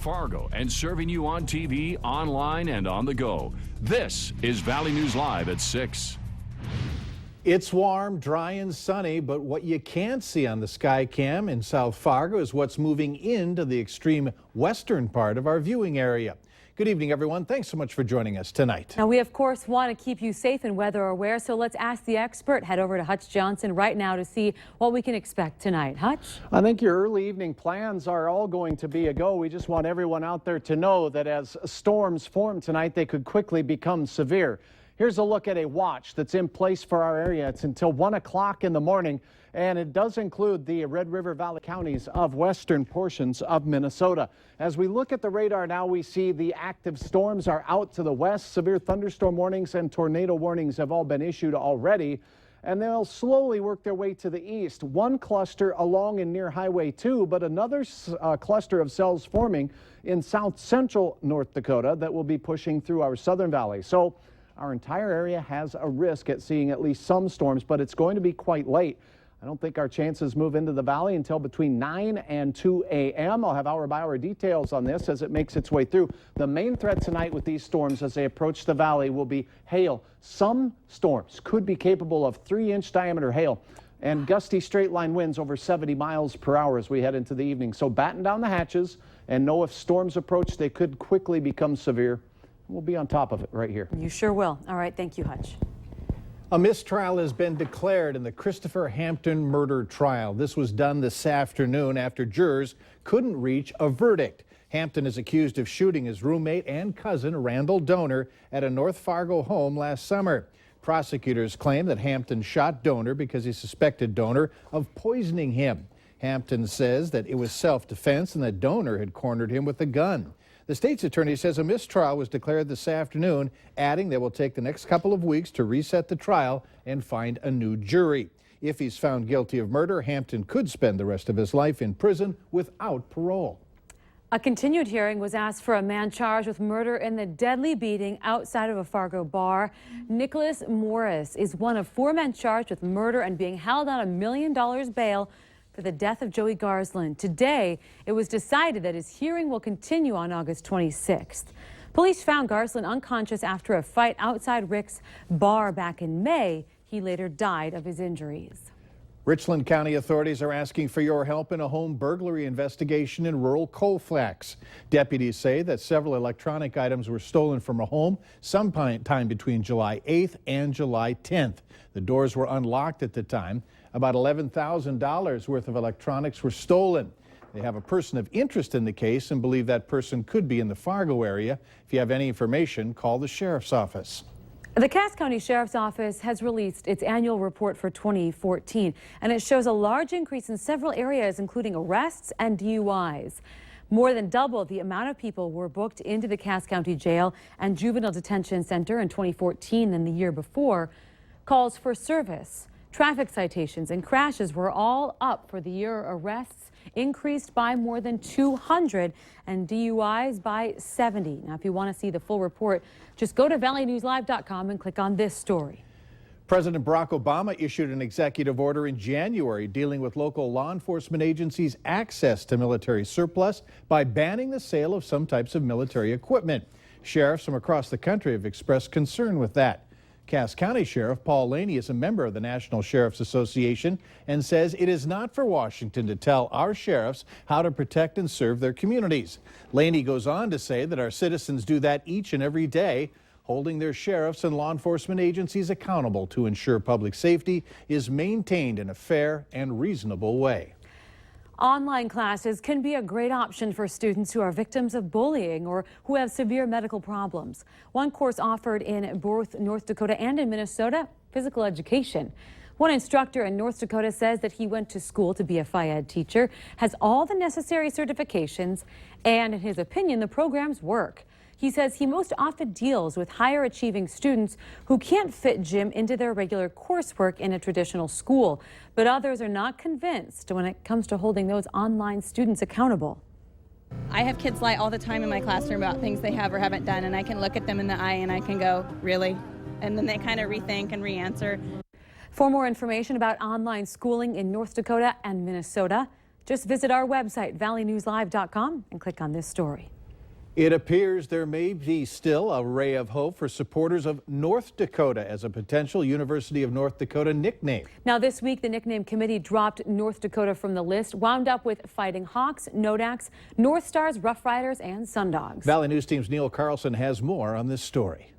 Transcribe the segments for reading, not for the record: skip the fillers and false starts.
Fargo and serving you on TV, online, and on the go. This is Valley News Live at 6. It's warm, dry, and sunny, but what you can't see on the Skycam in South Fargo is what's moving into the extreme western part of our viewing area. Good evening, everyone. Thanks so much for joining us tonight. Now, we, of course, want to keep you safe and weather aware, so let's ask the expert. Head over to Hutch Johnson right now to see what we can expect tonight. Hutch? I think your early evening plans are all going to be a go. We just want everyone out there to know that as storms form tonight, they could quickly become severe. Here's a look at a watch that's in place for our area. It's until 1 o'clock in the morning, and it does include the Red River Valley counties of western portions of Minnesota. As we look at the radar now, we see the active storms are out to the west. Severe thunderstorm warnings and tornado warnings have all been issued already, and they'll slowly work their way to the east. One cluster along and near Highway 2, but another cluster of cells forming in south central North Dakota that will be pushing through our southern valley. So our entire area has a risk at seeing at least some storms, but it's going to be quite late. I don't think our chances move into the valley until between 9 and 2 a.m. I'll have hour-by-hour details on this as it makes its way through. The main threat tonight with these storms as they approach the valley will be hail. Some storms could be capable of 3-inch diameter hail and gusty straight-line winds over 70 miles per hour as we head into the evening. So batten down the hatches and know if storms approach, they could quickly become severe. We'll be on top of it right here. You sure will. All right. Thank you, Hutch. A mistrial has been declared in the Christopher Hampton murder trial. This was done this afternoon after jurors couldn't reach a verdict. Hampton is accused of shooting his roommate and cousin, Randall Donor, at a North Fargo home last summer. Prosecutors claim that Hampton shot Donor because he suspected Donor of poisoning him. Hampton says that it was self-defense and that Donor had cornered him with a gun. The state's attorney says a mistrial was declared this afternoon, adding they will take the next couple of weeks to reset the trial and find a new jury. If he's found guilty of murder, Hampton could spend the rest of his life in prison without parole. A continued hearing was asked for a man charged with murder in the deadly beating outside of a Fargo bar. Nicholas Morris is one of 4 men charged with murder and being held on $1 million bail for the death of Joey Garsland. Today, it was decided that his hearing will continue on August 26th. Police found Garsland unconscious after a fight outside Rick's bar back in May. He later died of his injuries. Richland County authorities are asking for your help in a home burglary investigation in rural Colfax. Deputies say that several electronic items were stolen from a home sometime between July 8th and July 10th. The doors were unlocked at the time. About $11,000 worth of electronics were stolen. They have a person of interest in the case and believe that person could be in the Fargo area. If you have any information, call the sheriff's office. The Cass County Sheriff's Office has released its annual report for 2014, and it shows a large increase in several areas, including arrests and DUIs. More than double the amount of people were booked into the Cass County Jail and Juvenile Detention Center in 2014 than the year before. Calls for service, traffic citations, and crashes were all up for the year. Arrests increased by more than 200 and DUIs by 70. Now, if you want to see the full report, just go to valleynewslive.com and click on this story. President Barack Obama issued an executive order in January dealing with local law enforcement agencies' access to military surplus by banning the sale of some types of military equipment. Sheriffs from across the country have expressed concern with that. Cass County Sheriff Paul Laney is a member of the National Sheriff's Association and says it is not for Washington to tell our sheriffs how to protect and serve their communities. Laney goes on to say that our citizens do that each and every day, holding their sheriffs and law enforcement agencies accountable to ensure public safety is maintained in a fair and reasonable way. Online classes can be a great option for students who are victims of bullying or who have severe medical problems. One course offered in both North Dakota and in Minnesota, physical education. One instructor in North Dakota says that he went to school to be a Phy Ed teacher, has all the necessary certifications, and in his opinion, the programs work. He says he most often deals with higher achieving students who can't fit gym into their regular coursework in a traditional school, but others are not convinced when it comes to holding those online students accountable. I have kids lie all the time in my classroom about things they have or haven't done, and I can look at them in the eye and I can go, really? And then they kind of rethink and re-answer. For more information about online schooling in North Dakota and Minnesota, just visit our website, valleynewslive.com, and click on this story. It appears there may be still a ray of hope for supporters of North Dakota as a potential University of North Dakota nickname. Now this week, the nickname committee dropped North Dakota from the list, wound up with Fighting Hawks, Nodaks, North Stars, Rough Riders, and Sundogs. Valley News Team's Neil Carlson has more on this story.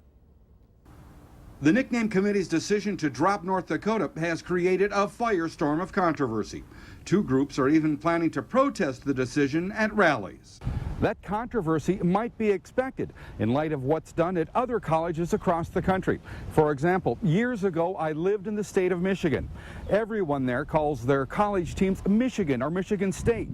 The nickname committee's decision to drop North Dakota has created a firestorm of controversy. Two groups are even planning to protest the decision at rallies. That controversy might be expected in light of what's done at other colleges across the country. For example, years ago, I lived in the state of Michigan. Everyone there calls their college teams Michigan or Michigan State,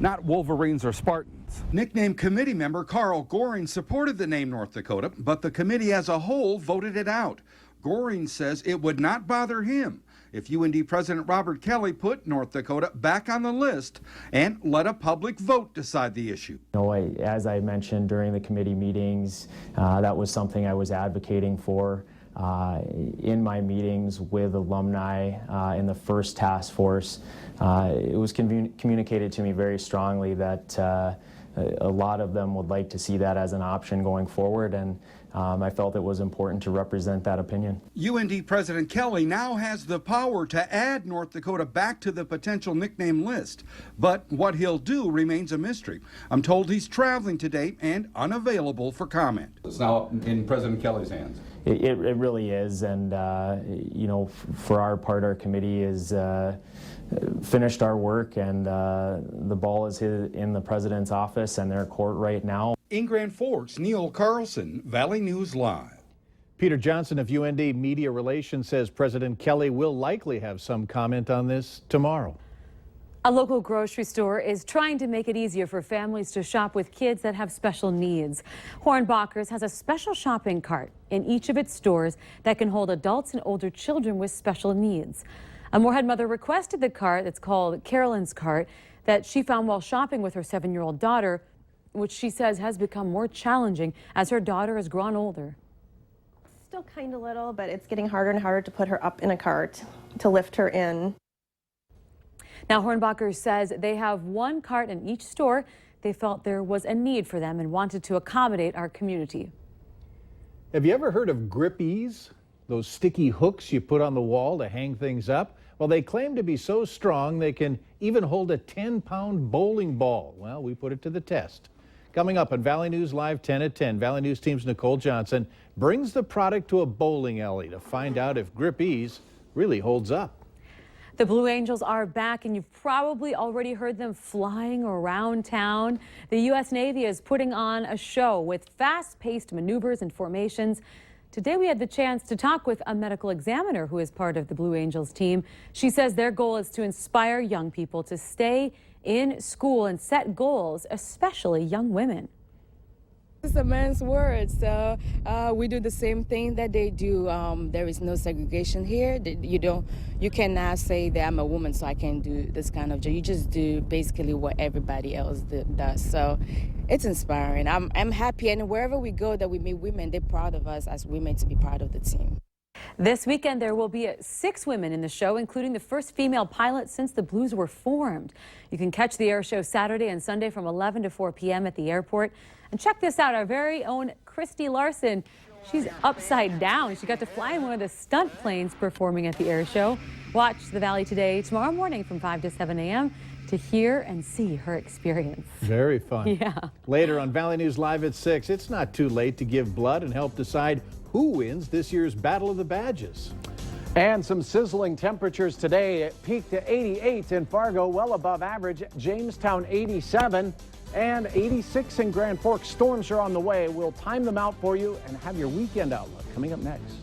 not Wolverines or Spartans. Nickname committee member Carl Goring supported the name North Dakota, but the committee as a whole voted it out. Goring says it would not bother him if UND President Robert Kelly put North Dakota back on the list and let a public vote decide the issue. As I mentioned during the committee meetings, that was something I was advocating for in my meetings with alumni in the first task force. It was communicated to me very strongly that a lot of them would like to see that as an option going forward, and I felt it was important to represent that opinion. UND President Kelly now has the power to add North Dakota back to the potential nickname list, but what he'll do remains a mystery. I'm told he's traveling today and unavailable for comment. It's now in President Kelly's hands. It really is, and you know, for our part, our committee is finished our work, and the ball is in the president's office and their court right now. In Grand Forks, Neil Carlson, Valley News Live. Peter Johnson of UND Media Relations says President Kelly will likely have some comment on this tomorrow. A local grocery store is trying to make it easier for families to shop with kids that have special needs. Hornbachers has a special shopping cart in each of its stores that can hold adults and older children with special needs. A Moorhead mother requested the cart that's called Carolyn's Cart that she found while shopping with her 7-year-old daughter, which she says has become more challenging as her daughter has grown older. Still kind of little, but it's getting harder and harder to put her up in a cart, to lift her in. Now, Hornbachers says they have one cart in each store. They felt there was a need for them and wanted to accommodate our community. Have you ever heard of grippies? Those sticky hooks you put on the wall to hang things up? Well, they claim to be so strong they can even hold a 10-pound bowling ball. Well, we put it to the test. Coming up on Valley News Live 10 at 10, Valley News Team's Nicole Johnson brings the product to a bowling alley to find out if grippies really holds up. The Blue Angels are back, and you've probably already heard them flying around town. The U.S. Navy is putting on a show with fast-paced maneuvers and formations. Today we had the chance to talk with a medical examiner who is part of the Blue Angels team. She says their goal is to inspire young people to stay in school and set goals, especially young women. It's a man's word, so we do the same thing that they do. There is no segregation here. You cannot say that I'm a woman, so I can't do this kind of job. You just do basically what everybody else does. So it's inspiring. I'm happy, and wherever we go that we meet women, they're proud of us as women to be part of the team. This weekend, there will be 6 women in the show, including the first female pilot since the Blues were formed. You can catch the air show Saturday and Sunday from 11 to 4 p.m. at the airport. And check this out, our very own Christy Larson. She's upside down. She got to fly in one of the stunt planes performing at the air show. Watch the Valley Today tomorrow morning from 5 to 7 a.m. to hear and see her experience. Very fun. Yeah. Later on Valley News Live at 6, it's not too late to give blood and help decide who wins this year's Battle of the Badges. And some sizzling temperatures today. It peaked to 88 in Fargo, well above average. Jamestown 87 and 86 in Grand Forks. Storms are on the way. We'll time them out for you and have your weekend outlook coming up next.